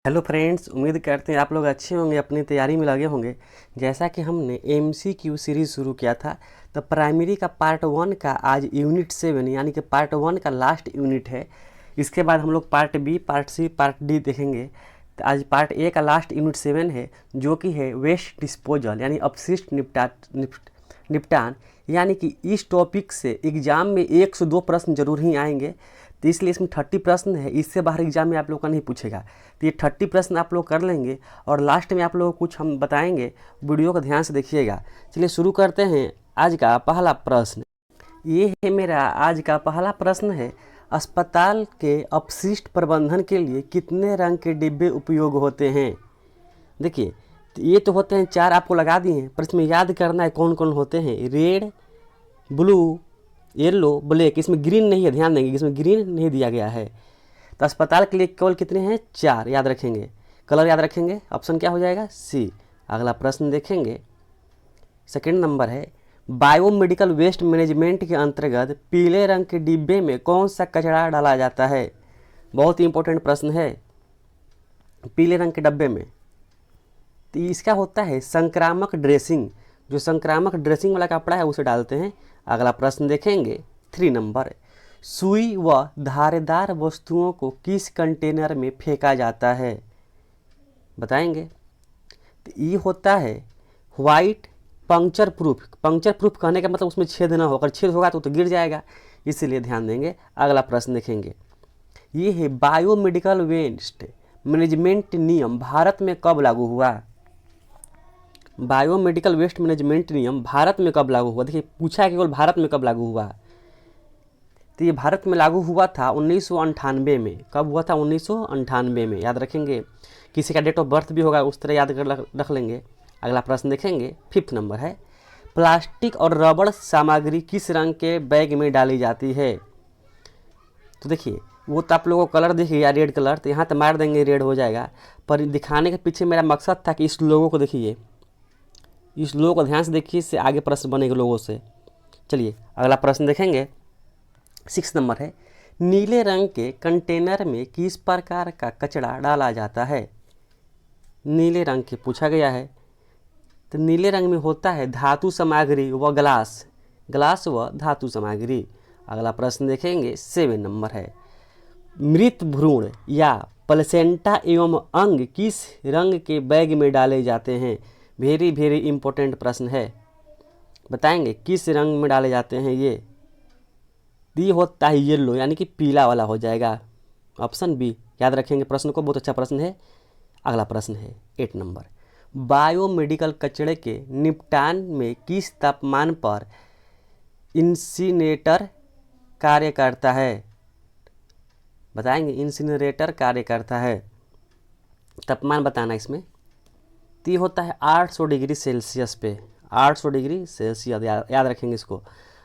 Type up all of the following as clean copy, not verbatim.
Hello friends, उम्मीद करते हैं आप लोग अच्छे होंगे, अपनी तैयारी में लगे होंगे। जैसा कि हमने एमसीक्यू सीरीज़ शुरू किया था, तो प्राइमरी का पार्ट 1 का आज यूनिट 7 यानी कि पार्ट 1 का लास्ट यूनिट है। इसके बाद हम लोग part B, part C, part D देखेंगे। तो आज पार्ट ए का लास्ट यूनिट 7 है, जो कि है वेस्ट डिस्पोजल यानी अपशिष्ट निपटान। यानी कि इस टॉपिक से एग्ज़ाम में 102 प्रश्न जरूर ही आएंगे, तो इसलिए इसमें 30 प्रश्न है। इससे बाहर एग्जाम में आप लोग का नहीं पूछेगा, तो ये 30 प्रश्न आप लोग कर लेंगे और लास्ट में आप लोगों को कुछ हम बताएंगे। वीडियो को ध्यान से देखिएगा। चलिए शुरू करते हैं। आज का पहला प्रश्न ये है, मेरा आज का पहला प्रश्न है, अस्पताल के अपशिष्ट प्रबंधन के लिए कितने रंग के डिब्बे उपयोग होते हैं। देखिए, तो ये तो होते हैं 4, आपको लगा दिए हैं, पर इसमें याद करना है कौन कौन होते हैं। Red, blue, yellow, black. इसमें ग्रीन नहीं है, ध्यान देंगे, इसमें ग्रीन नहीं दिया गया है। तो अस्पताल के लिए केवल कितने हैं? 4 याद रखेंगे। कलर याद रखेंगे। ऑप्शन क्या हो जाएगा? सी। अगला प्रश्न देखेंगे, सेकंड नंबर है, बायोमेडिकल वेस्ट मैनेजमेंट के अंतर्गत पीले रंग के डिब्बे में कौन सा कचरा डाला जाता है। बहुत ही इंपॉर्टेंट प्रश्न है। पीले रंग के डब्बे में तो इसका होता है संक्रामक ड्रेसिंग। जो संक्रामक ड्रेसिंग वाला कपड़ा है उसे डालते हैं। अगला प्रश्न देखेंगे, 3 नंबर, सुई व धारदार वस्तुओं को किस कंटेनर में फेंका जाता है, बताएंगे। तो ये होता है white puncture proof. Puncture proof कहने का मतलब उसमें छेद ना हो, अगर छेद होगा तो गिर जाएगा, इसलिए ध्यान देंगे। अगला प्रश्न देखेंगे, ये है बायोमेडिकल वेस्ट मैनेजमेंट नियम भारत में कब लागू हुआ। बायोमेडिकल वेस्ट मैनेजमेंट नियम भारत में कब लागू हुआ। देखिए, पूछा है केवल भारत में कब लागू हुआ। तो ये भारत में लागू हुआ था 1998 में। कब हुआ था? 1998 में, याद रखेंगे। किसी का डेट ऑफ बर्थ भी होगा, उस तरह याद कर रख लेंगे। अगला प्रश्न देखेंगे, 5th नंबर है, प्लास्टिक और रबड़ सामग्री किस रंग के बैग में डाली जाती है। तो देखिए, वो तो आप लोगों को कलर देखिए या रेड कलर, तो यहाँ तो मार देंगे रेड हो जाएगा, पर दिखाने के पीछे मेरा मकसद था कि इस लोगों को देखिए, इस लोगों को ध्यान से देखिए, इससे आगे प्रश्न बनेगा लोगों से। चलिए अगला प्रश्न देखेंगे, 6 नंबर है, नीले रंग के कंटेनर में किस प्रकार का कचरा डाला जाता है। नीले रंग के पूछा गया है, तो नीले रंग में होता है धातु सामग्री व ग्लास, ग्लास व धातु सामग्री। अगला प्रश्न देखेंगे, 7 नंबर है, मृत भ्रूण या प्लेसेंटा एवं अंग किस रंग के बैग में डाले जाते हैं। वेरी वेरी इंपॉर्टेंट प्रश्न है, बताएंगे किस रंग में डाले जाते हैं। ये होता है येलो, यानी कि पीला वाला हो जाएगा। ऑप्शन बी, याद रखेंगे प्रश्न को, बहुत अच्छा प्रश्न है। अगला प्रश्न है 8 नंबर, बायोमेडिकल कचरे के निपटान में किस तापमान पर इंसिनेटर कार्य करता है, बताएंगे। इंसिनरेटर कार्य करता है, तापमान बताना इसमें। तो ये होता है 800 डिग्री सेल्सियस पे, 800 डिग्री सेल्सियस, याद रखेंगे इसको।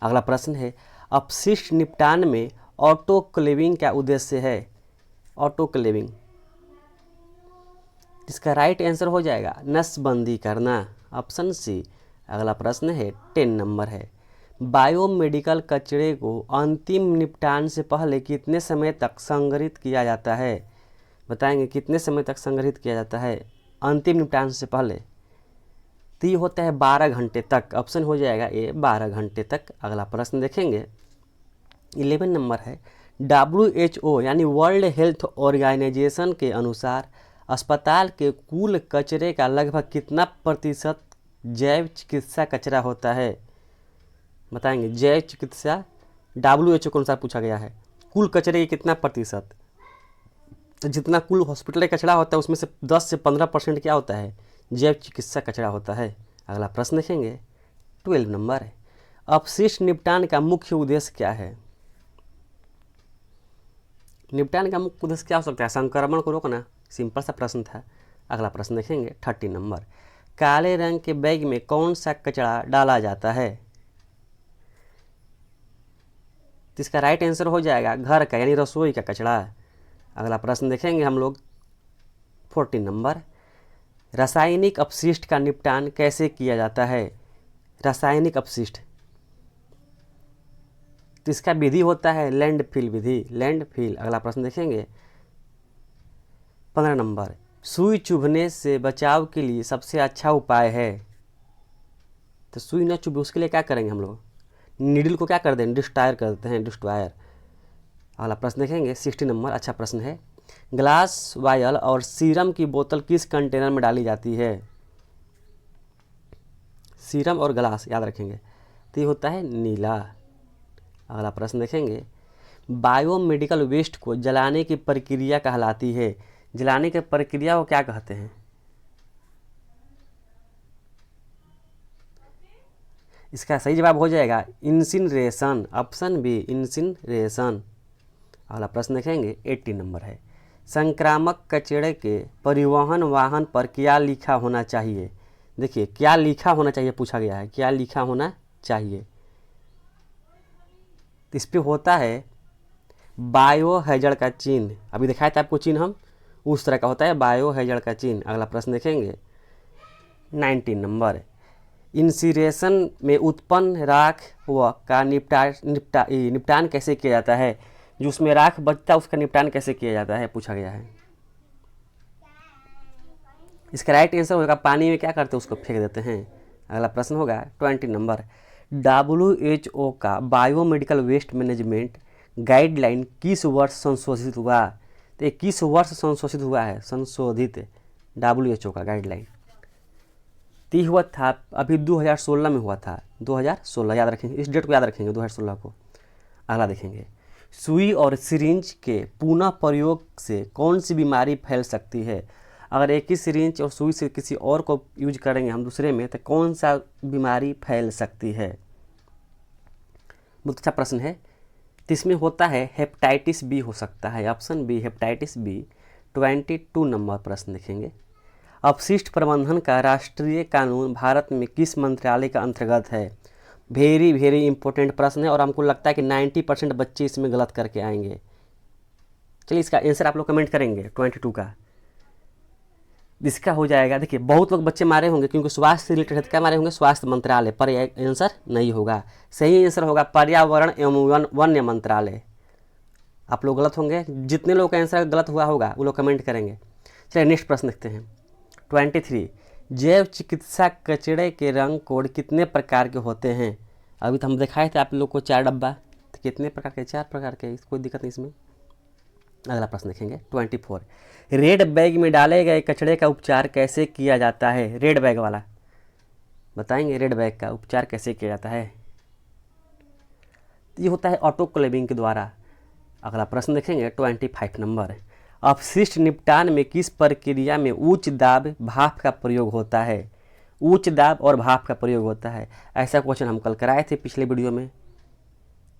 अगला प्रश्न है, अपशिष्ट निपटान में ऑटोक्लेविंग क्या उद्देश्य है। ऑटोक्लेविंग, इसका राइट आंसर हो जाएगा नसबंदी करना, ऑप्शन सी। अगला प्रश्न है 10 नंबर है, बायोमेडिकल कचरे को अंतिम निपटान से पहले कितने समय तक संग्रहित किया जाता है, बताएंगे कितने समय तक संग्रहित किया जाता है अंतिम निपटान से पहले। तो ये होता है 12 घंटे तक, ऑप्शन हो जाएगा ए, 12 घंटे तक। अगला प्रश्न देखेंगे, 11 नंबर है, WHO यानी वर्ल्ड हेल्थ ऑर्गेनाइजेशन के अनुसार अस्पताल के कुल कचरे का लगभग कितना प्रतिशत जैव चिकित्सा कचरा होता है, बताएंगे। जैव चिकित्सा WHO के अनुसार पूछा गया है, कुल कचरे के कितना प्रतिशत। तो जितना कुल हॉस्पिटल का कचरा होता है उसमें से 10 से 15% क्या होता है? जैव चिकित्सा कचरा होता है। अगला प्रश्न देखेंगे, 12 नंबर है, अपशिष्ट निपटान का मुख्य उद्देश्य क्या है। निपटान का मुख्य उद्देश्य क्या हो सकता है? संक्रमण को रोकना, सिंपल सा प्रश्न था। अगला प्रश्न देखेंगे, 30 नंबर, काले रंग के बैग में कौन सा कचरा डाला जाता है। तो इसका राइट आंसर हो जाएगा घर का, यानी रसोई का कचरा। अगला प्रश्न देखेंगे हम लोग, 14 नंबर, रासायनिक अपशिष्ट का निपटान कैसे किया जाता है। रासायनिक अपशिष्ट, तो इसका विधि होता है लैंडफिल विधि, लैंडफिल। अगला प्रश्न देखेंगे, 15 नंबर, सुई चुभने से बचाव के लिए सबसे अच्छा उपाय है। तो सुई न चुभे उसके लिए क्या करेंगे हम लोग, नीडल को क्या कर दें, डिस्ट्रायर करते हैं, डिस्ट्रॉयर। अगला प्रश्न देखेंगे 60 नंबर, अच्छा प्रश्न है। ग्लास वायल और सीरम की बोतल किस कंटेनर में डाली जाती है। सीरम और ग्लास याद रखेंगे, तो ये होता है नीला। अगला प्रश्न देखेंगे, बायोमेडिकल वेस्ट को जलाने की प्रक्रिया कहलाती है। जलाने की प्रक्रिया को क्या कहते हैं। इसका सही जवाब हो जाएगा इंसिनरेशन, ऑप्शन बी इंसिनरेशन। अगला प्रश्न देखेंगे 80 नंबर है। संक्रामक कचरे के परिवहन वाहन पर क्या लिखा होना चाहिए। देखिए क्या लिखा होना चाहिए पूछा गया है, क्या लिखा होना चाहिए। इस पे होता है बायो हैजर्ड का चिन्ह, अभी दिखाया था आपको चिन्ह हम, उस तरह का होता है बायो हैजर्ड का चिन्ह। अगला प्रश्न देखेंगे 19 नंबर, इंसिनरेशन में उत्पन्न राख व का निपटान कैसे किया जाता है। जो उसमें राख बचता है उसका निपटान कैसे किया जाता है पूछा गया है। इसका राइट आंसर होगा पानी में क्या करते हैं, उसको फेंक देते हैं। अगला प्रश्न होगा 20 नंबर, WHO का बायोमेडिकल वेस्ट मैनेजमेंट गाइडलाइन किस वर्ष संशोधित हुआ। तो ये किस वर्ष संशोधित हुआ है, संशोधित WHO का गाइडलाइन। तो हुआ था अभी 2016 में हुआ था, 2016 याद रखेंगे, इस डेट को याद रखेंगे 2016 को। अगला देखेंगे, सुई और सिरिंज के पुनः प्रयोग से कौन सी बीमारी फैल सकती है। अगर एक ही सिरिंज और सुई से किसी और को यूज करेंगे हम दूसरे में, तो कौन सा बीमारी फैल सकती है। बहुत अच्छा प्रश्न है। तो इसमें होता है हेपेटाइटिस बी हो सकता है, ऑप्शन बी हेपेटाइटिस बी। 22 नंबर प्रश्न देखेंगे, अपशिष्ट प्रबंधन का राष्ट्रीय कानून भारत में किस मंत्रालय का अंतर्गत है। वेरी वेरी इंपॉर्टेंट प्रश्न है और हमको लगता है कि 90% बच्चे इसमें गलत करके आएंगे। चलिए इसका आंसर आप लोग कमेंट करेंगे 22 का। इसका हो जाएगा, देखिए बहुत लोग बच्चे मारे होंगे क्योंकि स्वास्थ्य से रिलेटेड है, क्या मारे होंगे, स्वास्थ्य मंत्रालय, पर आंसर नहीं होगा। सही आंसर होगा पर्यावरण एवं वन्य मंत्रालय। आप लोग गलत होंगे, जितने लोग का आंसर गलत हुआ होगा वो लोग कमेंट करेंगे। चलिए नेक्स्ट प्रश्न देखते हैं 23, जैव चिकित्सा कचरे के रंग कोड कितने प्रकार के होते हैं। अभी तो हम दिखाए थे आप लोग को 4 डब्बा, तो कितने प्रकार के, 4 प्रकार के, कोई दिक्कत नहीं इसमें। अगला प्रश्न देखेंगे 24, रेड बैग में डाले गए कचरे का उपचार कैसे किया जाता है। रेड बैग वाला बताएंगे, रेड बैग का उपचार कैसे किया जाता है। ये होता है ऑटोक्लेविंग के द्वारा। अगला प्रश्न देखेंगे 25 नंबर, अपशिष्ट निपटान में किस प्रक्रिया में उच्च दाब भाप का प्रयोग होता है। उच्च दाब और भाप का प्रयोग होता है, ऐसा क्वेश्चन हम कल कराए थे पिछले वीडियो में।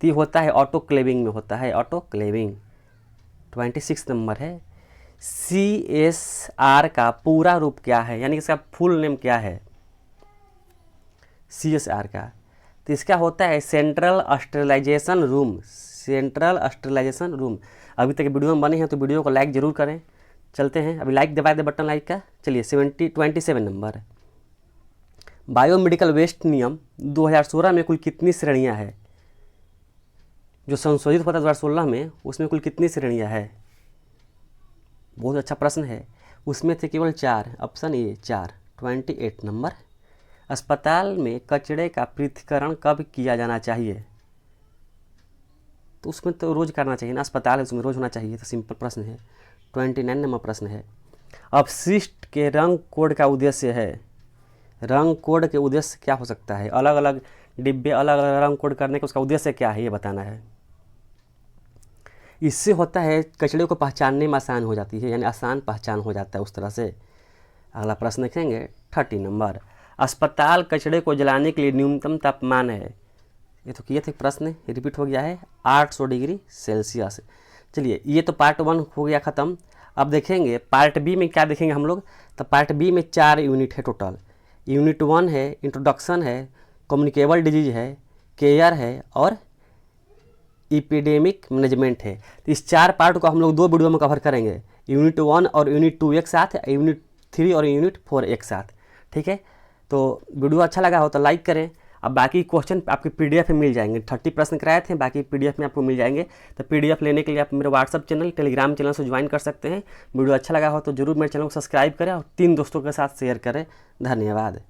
तो होता है ऑटोक्लेविंग में होता है, ऑटोक्लेविंग। 26 नंबर है, CSR का पूरा रूप क्या है, यानी इसका फुल नेम क्या है CSR का। तो इसका होता है central sterilisation room, central sterilisation room. अभी तक वीडियो में बने हैं तो वीडियो को लाइक जरूर करें। चलते हैं, अभी लाइक दबा दे बटन लाइक का। चलिए 27 नंबर, बायोमेडिकल वेस्ट नियम 2016 में कुल कितनी श्रेणियां है। जो संशोधित होता है 2016 में, उसमें कुल कितनी श्रेणियां है। बहुत अच्छा प्रश्न है। उसमें थे केवल 4, ऑप्शन ए 4। 28 नंबर, अस्पताल में कचरे का पृथक्करण कब किया जाना चाहिए। तो उसमें तो रोज़ करना चाहिए ना, अस्पताल है उसमें रोज़ होना चाहिए, तो सिंपल प्रश्न है। 29 नंबर प्रश्न है, अपशिष्ट के रंग कोड का उद्देश्य है। रंग कोड के उद्देश्य क्या हो सकता है, अलग अलग डिब्बे अलग अलग रंग कोड करने का उसका उद्देश्य क्या है ये बताना है। इससे होता है कचरे को पहचानने में आसान हो जाती है, यानी आसान पहचान हो जाता है उस तरह से। अगला प्रश्न देखेंगे 30 नंबर, अस्पताल कचरे को जलाने के लिए न्यूनतम तापमान है। ये तो किए थे प्रश्न, रिपीट हो गया है, 800 डिग्री सेल्सियस। चलिए ये तो पार्ट 1 हो गया ख़त्म। अब देखेंगे पार्ट बी में क्या देखेंगे हम लोग। तो पार्ट बी में 4 यूनिट है टोटल। यूनिट 1 है इंट्रोडक्शन है, कम्युनिकेबल डिजीज है, केयर है और एपिडेमिक मैनेजमेंट है। तो इस 4 पार्ट को हम लोग 2 वीडियो में कवर करेंगे, यूनिट 1 और यूनिट 2 एक साथ, यूनिट 3 और यूनिट 4 एक साथ। ठीक है, तो वीडियो अच्छा लगा हो तो लाइक करें अब बाकी क्वेश्चन आपके PDF में मिल जाएंगे। 30 प्रश्न कराए थे, बाकी PDF में आपको मिल जाएंगे। तो PDF लेने के लिए आप मेरे व्हाट्सअप चैनल, टेलीग्राम चैनल से ज्वाइन कर सकते हैं। वीडियो अच्छा लगा हो तो जरूर मेरे चैनल को सब्सक्राइब करें और 3 दोस्तों के साथ शेयर करें। धन्यवाद।